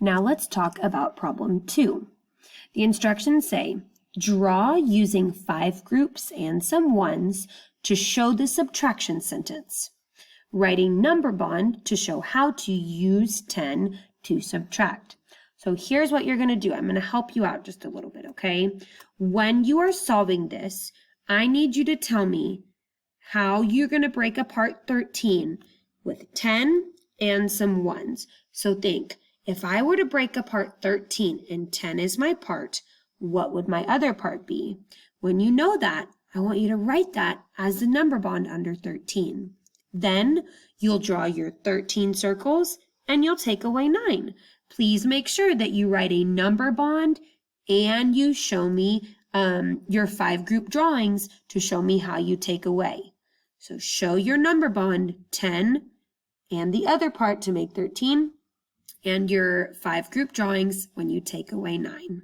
Now let's talk about problem 2. The instructions say, draw using 5 groups and some ones to show the subtraction sentence. Write a number bond to show how to use 10 to subtract. So here's what you're going to do. I'm going to help you out just a little bit, okay? When you are solving this, I need you to tell me how you're going to break apart 13 with 10 and some ones. So think, if I were to break apart 13 and 10 is my part, what would my other part be? When you know that, I want you to write that as the number bond under 13. Then you'll draw your 13 circles and you'll take away 9. Please make sure that you write a number bond and you show me your 5 group drawings to show me how you take away. So show your number bond 10 and the other part to make 13 and your 5 group drawings when you take away 9.